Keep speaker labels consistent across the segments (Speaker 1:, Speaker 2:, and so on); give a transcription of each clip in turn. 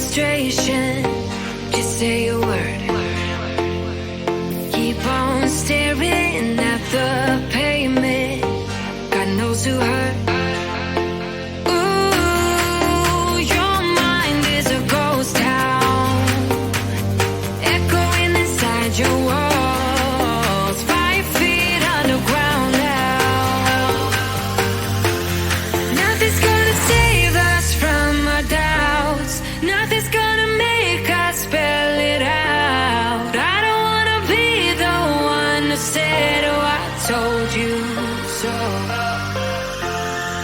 Speaker 1: frustration. Just say a word. Keep on staring at the pavement. God knows who hurt. Ooh, your mind is a ghost town, echoing inside your walls. 5 feet underground now. Nothing's gonna save us from our doubts. Nothing's gonna make us spell it out. I don't wanna be the one who said, oh, I told you so.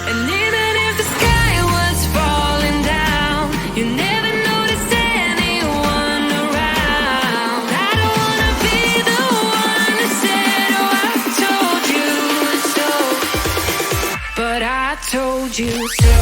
Speaker 1: And even if the sky was falling down, you never noticed anyone around. I don't wanna be the one who said, oh, I told you so. But I told you so.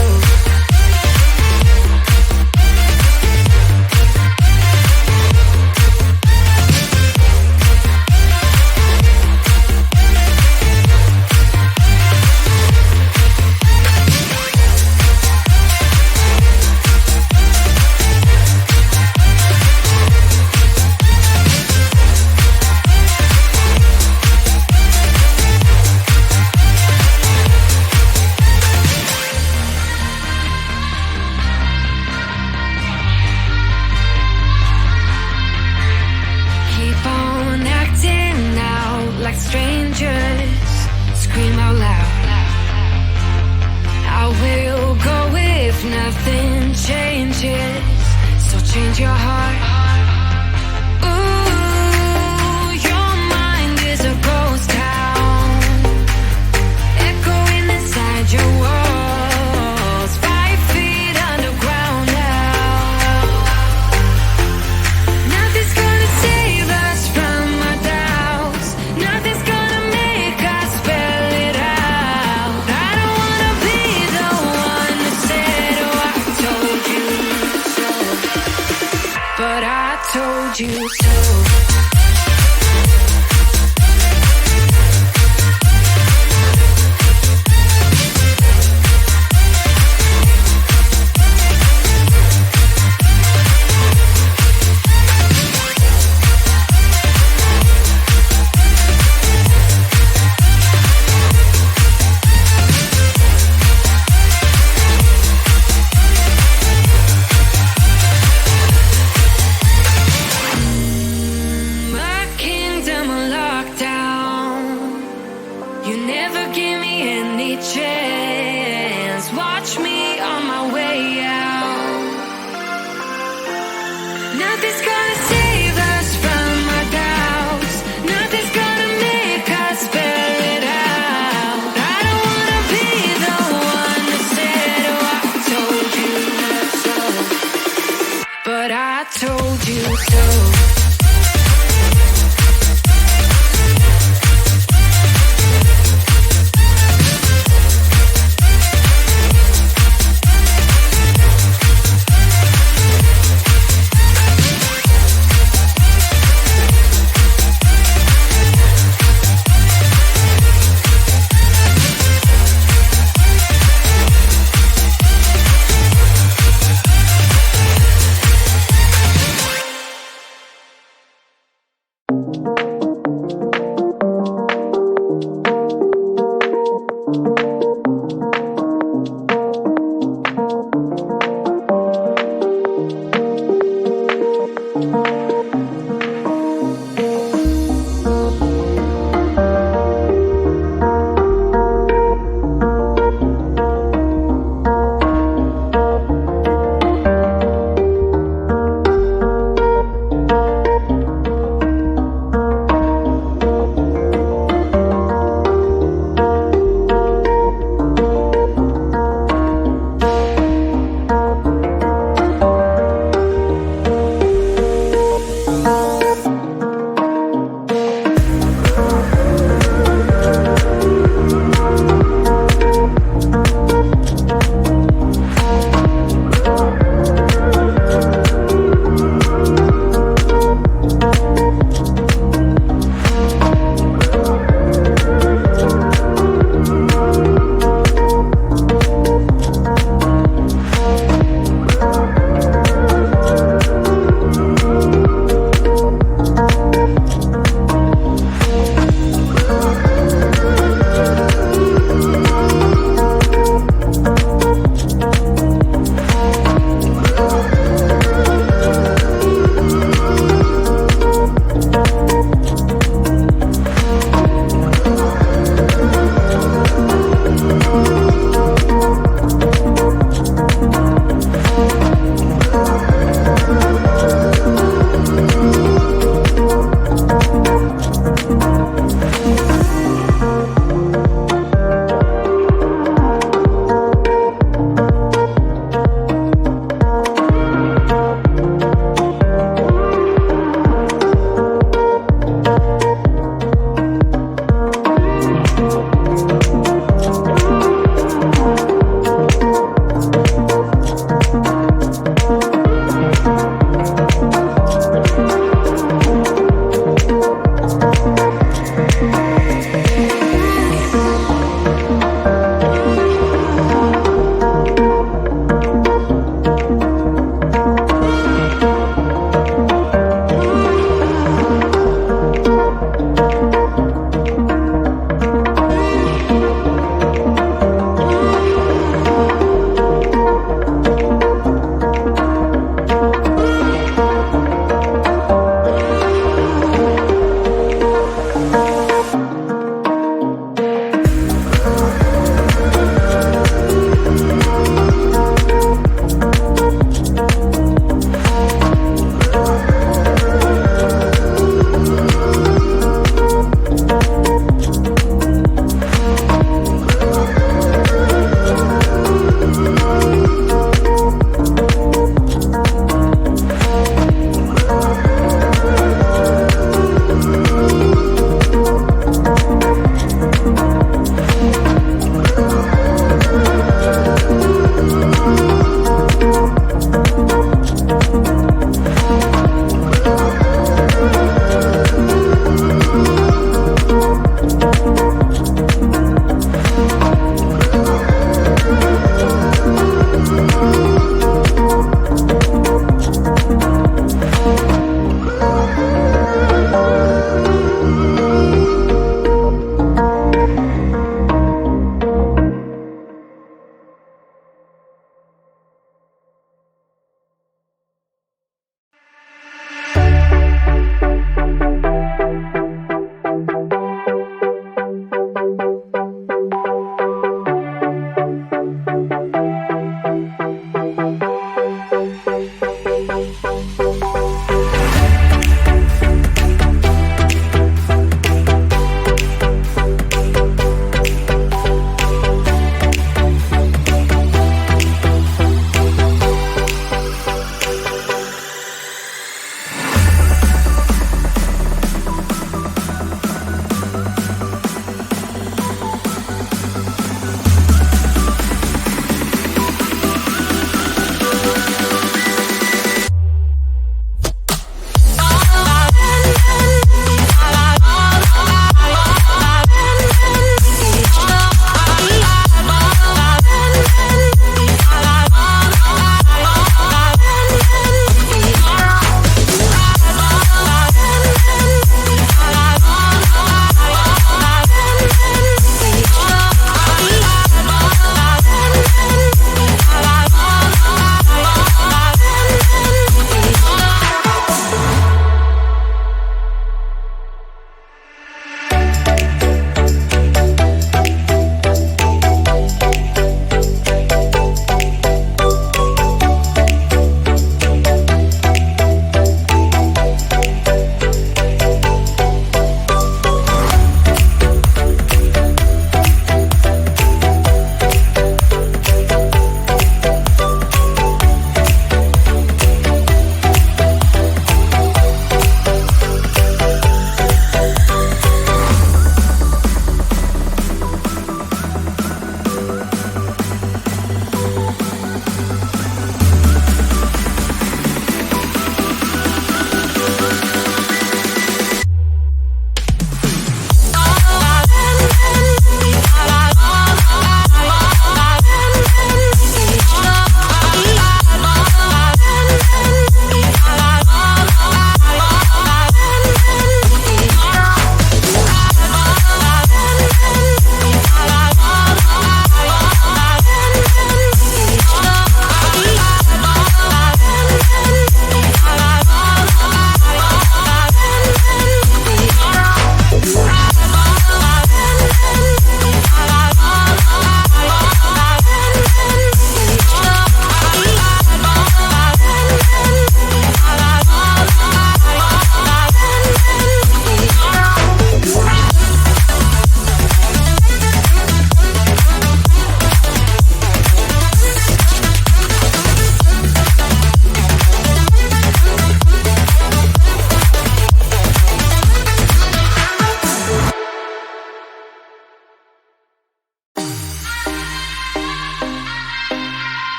Speaker 1: Keep on acting out like strangers. Scream out loud. I will go if nothing changes. So change your heart. Ooh, your mind is a ghost town, echoing inside your walls. 5 feet underground now. Nothing's gonna save us from our doubts. Nothing's gonna make us spell it out. I don't wanna be the one that said, oh, I told you so. But I told you so.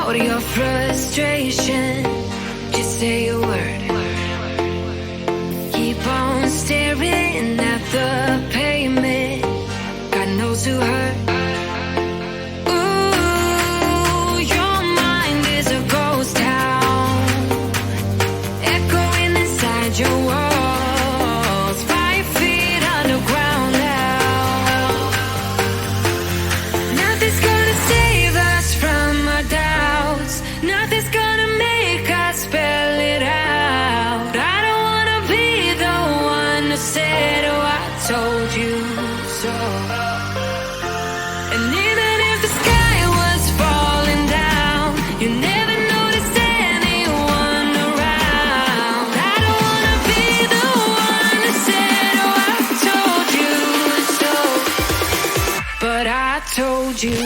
Speaker 1: out your frustration. Just say a word. Keep on staring at the pavement. God knows who hurt. Ooh, your mind is a ghost town, echoing inside your walls, 5 feet underground now. Nothing's gonna save us from our doubts. Nothing's gonna make us spell it out. I don't wanna be the one who said, oh, I told you so. And even if the sky was falling down, you never noticed anyone around. I don't wanna be the one who said, oh, I told you so. But I told you